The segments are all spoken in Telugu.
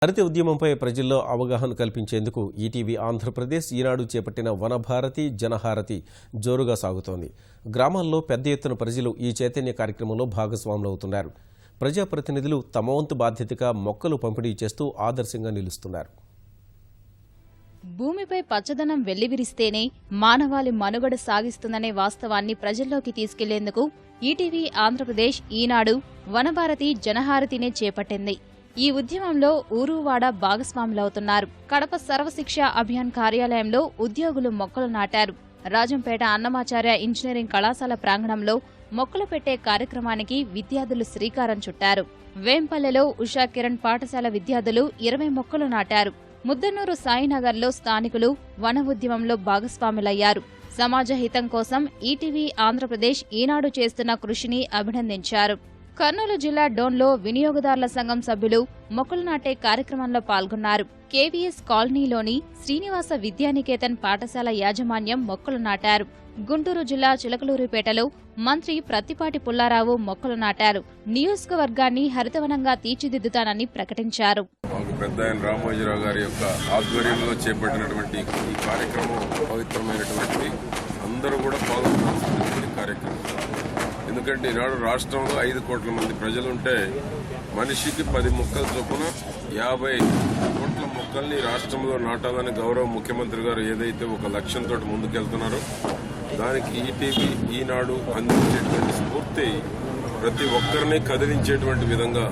హరిత ఉద్యమంపై ప్రజల్లో అవగాహన కల్పించేందుకు ఈటీవీ ఆంధ్రప్రదేశ్ ఈనాడు చేపట్టిన వనభారతి జనహారతి జోరుగా సాగుతోంది. గ్రామాల్లో పెద్ద ఎత్తున ప్రజలు ఈ చైతన్య కార్యక్రమంలో భాగస్వాములవుతున్నారు. ప్రజాప్రతినిధులు తమ వంతు బాధ్యతగా మొక్కలు పంపిణీ చేస్తూ ఆదర్శంగా నిలుస్తున్నారు. భూమిపై పచ్చదనం వెల్లివిరిస్తేనే మానవాళి మనుగడ సాగిస్తుందనే వాస్తవాన్ని ప్రజల్లోకి తీసుకెళ్లేందుకు ఈటీవీ ఆంధ్రప్రదేశ్ ఈనాడు వనభారతి జనహారతినే చేపట్టింది. ఈ ఉద్యమంలో ఊరువాడ భాగస్వాములవుతున్నారు. కడప సర్వశిక్ష అభియాన్ కార్యాలయంలో ఉద్యోగులు మొక్కలు నాటారు. రాజంపేట అన్నమాచార్య ఇంజనీరింగ్ కళాశాల ప్రాంగణంలో మొక్కలు పెట్టే కార్యక్రమానికి విద్యార్థులు శ్రీకారం చుట్టారు. వేంపల్లెలో ఉషా కిరణ్ పాఠశాల విద్యార్థులు 20 మొక్కలు నాటారు. ముద్దనూరు సాయినగర్లో స్థానికులు వన ఉద్యమంలో భాగస్వాములయ్యారు. సమాజ హితం కోసం ఈటీవీ ఆంధ్రప్రదేశ్ ఈనాడు చేస్తున్న కృషిని అభినందించారు. కర్నూలు జిల్లా డోన్లో వినియోగదారుల సంఘం సభ్యులు మొక్కలు నాటే కార్యక్రమంలో పాల్గొన్నారు. కేవీఎస్ కాలనీలోని శ్రీనివాస విద్యానికేతన్ పాఠశాల యాజమాన్యం మొక్కలు నాటారు. గుంటూరు జిల్లా చిలకలూరిపేటలో మంత్రి ప్రత్తిపాటి పుల్లారావు మొక్కలు నాటారు. నియోజకవర్గాన్ని హరితవనంగా తీర్చిదిద్దుతానని ప్రకటించారు. పెద్దాయన రామోజీరావు గారి యొక్క ఆధ్వర్యంలో చేపట్టినటువంటి ఈ కార్యక్రమం పవిత్రమైనటువంటి అందరూ కూడా పాల్గొనాల్సినటువంటి కార్యక్రమం. ఎందుకంటే ఈనాడు రాష్ట్రంలో 5 కోట్ల మంది ప్రజలుంటే మనిషికి 10 మొక్కల చొప్పున 50 కోట్ల మొక్కల్ని రాష్ట్రంలో నాటాలని గౌరవ ముఖ్యమంత్రి గారు ఏదైతే ఒక లక్ష్యంతో ముందుకెళ్తున్నారో దానికి ఈటీవీ ఈనాడు అందించేటువంటి స్ఫూర్తి ప్రతి ఒక్కరిని కదిలించేటువంటి విధంగా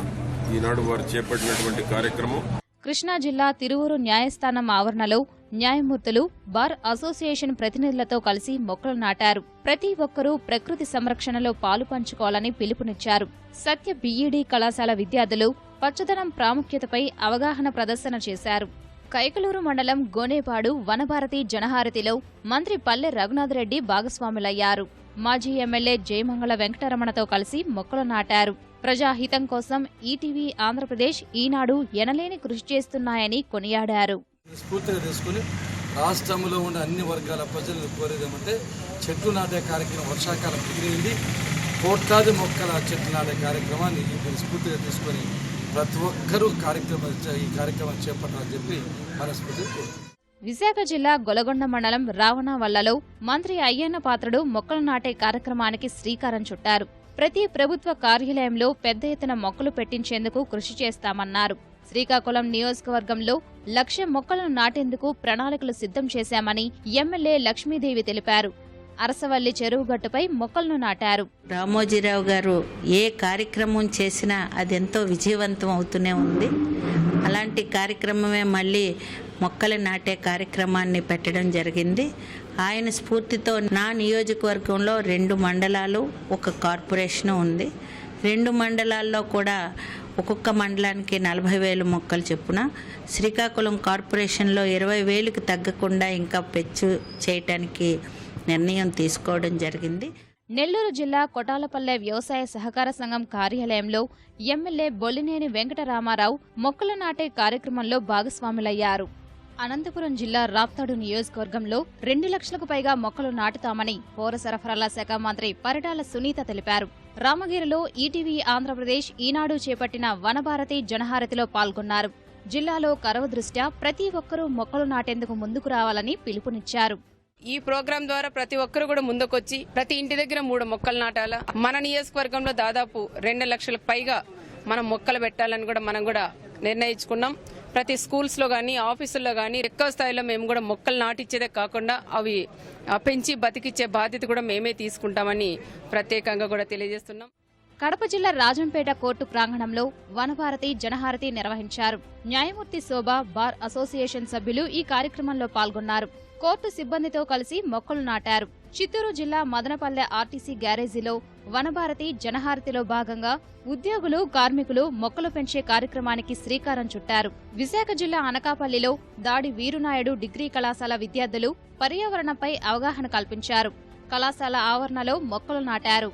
ఈనాడు వారు చేపట్టినటువంటి కార్యక్రమం. కృష్ణా జిల్లా తిరువూరు న్యాయస్థానం ఆవరణలో న్యాయమూర్తులు బార్ అసోసియేషన్ ప్రతినిధులతో కలిసి మొక్కలు నాటారు. ప్రతి ఒక్కరూ ప్రకృతి సంరక్షణలో పాలు పంచుకోవాలని పిలుపునిచ్చారు. సత్య బీఈడీ కళాశాల విద్యార్థులు పచ్చదనం ప్రాముఖ్యతపై అవగాహన ప్రదర్శన చేశారు. కైకలూరు మండలం గోనేపాడు వనభారతి జనహారతిలో మంత్రి పల్లె రఘునాథరెడ్డి భాగస్వాములయ్యారు. మాజీ ఎమ్మెల్యే జయమంగళ వెంకటరమణతో కలిసి మొక్కలు నాటారు. ప్రజాహితం కోసం ఈటీవీ ఆంధ్రప్రదేశ్ ఈనాడు ఎనలేని కృషి చేస్తున్నాయని కొనియాడారు. స్ఫూర్తిగా తీసుకుని రాష్ట్రంలో ఉన్న అన్ని వర్గాల ప్రజలను కోరేదేమంటే చెట్లు నాటే కార్యక్రమం వర్షాకాలం మిగిలింది. కోట్లాది మొక్కల చెట్లు నాటే కార్యక్రమాన్ని స్ఫూర్తిగా తీసుకొని ప్రతి ఒక్కరూ ఈ కార్యక్రమం చేపట్టాలని చెప్పి మనస్ఫూర్తిగా. విశాఖ జిల్లా గొలగొండ మండలం రావణవల్లలో మంత్రి అయ్యన్న పాత్రుడు మొక్కలు నాటే కార్యక్రమానికి శ్రీకారం చుట్టారు. ప్రతి ప్రభుత్వ కార్యాలయంలో పెద్ద ఎత్తున మొక్కలు పెట్టించేందుకు కృషి చేస్తామన్నారు. శ్రీకాకుళం నియోజకవర్గంలో 1,00,000 మొక్కలను నాటేందుకు ప్రణాళికలు సిద్ధం చేశామని ఎమ్మెల్యే లక్ష్మీదేవి తెలిపారు. అరసవల్లి చెరువుగట్టుపై మొక్కలను నాటారు. రామోజీరావు గారు ఏ కార్యక్రమం చేసినా అదెంతో విజయవంతం అవుతూనే ఉంది. అలాంటి కార్యక్రమమే మళ్ళీ మొక్కలు నాటే కార్యక్రమాన్ని పెట్టడం జరిగింది. ఆయన స్ఫూర్తితో నా నియోజకవర్గంలో 2 మండలాలు 1 కార్పొరేషన్ ఉంది. 2 మండలాల్లో కూడా ఒక్కొక్క మండలానికి 40,000 మొక్కలు చొప్పున, శ్రీకాకుళం కార్పొరేషన్లో 20,000కి తగ్గకుండా ఇంకా పెంచు చేయటానికి నిర్ణయం తీసుకోవడం జరిగింది. నెల్లూరు జిల్లా కొటాలపల్లె వ్యవసాయ సహకార సంఘం కార్యాలయంలో ఎమ్మెల్యే బొల్లినేని వెంకటరామారావు మొక్కలు నాటే కార్యక్రమంలో భాగస్వాములయ్యారు. అనంతపురం జిల్లా రాప్తాడు నియోజకవర్గంలో 2 లక్షలకు పైగా మొక్కలు నాటుతామని పౌర సరఫరాల శాఖ మంత్రి పరిటాల సునీత తెలిపారు. రామగిరిలో ఈటీవీ ఆంధ్రప్రదేశ్ ఈనాడు చేపట్టిన వనభారతి జనహారతిలో పాల్గొన్నారు. జిల్లాలో కరువు దృష్ట్యా ప్రతి ఒక్కరూ మొక్కలు నాటేందుకు ముందుకు రావాలని పిలుపునిచ్చారు. ఈ ప్రోగ్రాం ద్వారా ప్రతి ఒక్కరు కూడా ముందుకొచ్చి ప్రతి ఇంటి దగ్గర 3 మొక్కలు నాటాలా. మన నియోజకవర్గంలో దాదాపు 2 లక్షలకు పైగా మనం మొక్కలు పెట్టాలని కూడా మనం కూడా నిర్ణయించుకున్నాం. ప్రతి స్కూల్స్ లో గానీ ఆఫీసుల్లో గానీ ఎక్కువ స్థాయిలో మేము కూడా మొక్కలు నాటించేదే కాకుండా అవి పెంచి బతికిచ్చే బాధ్యత కూడా మేమే తీసుకుంటామని ప్రత్యేకంగా కూడా తెలియజేస్తున్నాం. కడప జిల్లా రాజంపేట కోర్టు ప్రాంగణంలో వనభారతి జనహారతి నిర్వహించారు. న్యాయమూర్తి శోభ బార్ అసోసియేషన్ సభ్యులు ఈ కార్యక్రమంలో పాల్గొన్నారు. కోర్టు సిబ్బందితో కలిసి మొక్కలు నాటారు. చిత్తూరు జిల్లా మదనపల్లె ఆర్టీసీ గ్యారేజీలో వనభారతి జనహారతిలో భాగంగా ఉద్యోగులు కార్మికులు మొక్కలు పెంచే కార్యక్రమానికి శ్రీకారం చుట్టారు. విశాఖ జిల్లా అనకాపల్లిలో దాడి వీరునాయుడు డిగ్రీ కళాశాల విద్యార్థులు పర్యావరణంపై అవగాహన కల్పించారు. కళాశాల ఆవరణలో మొక్కలు నాటారు.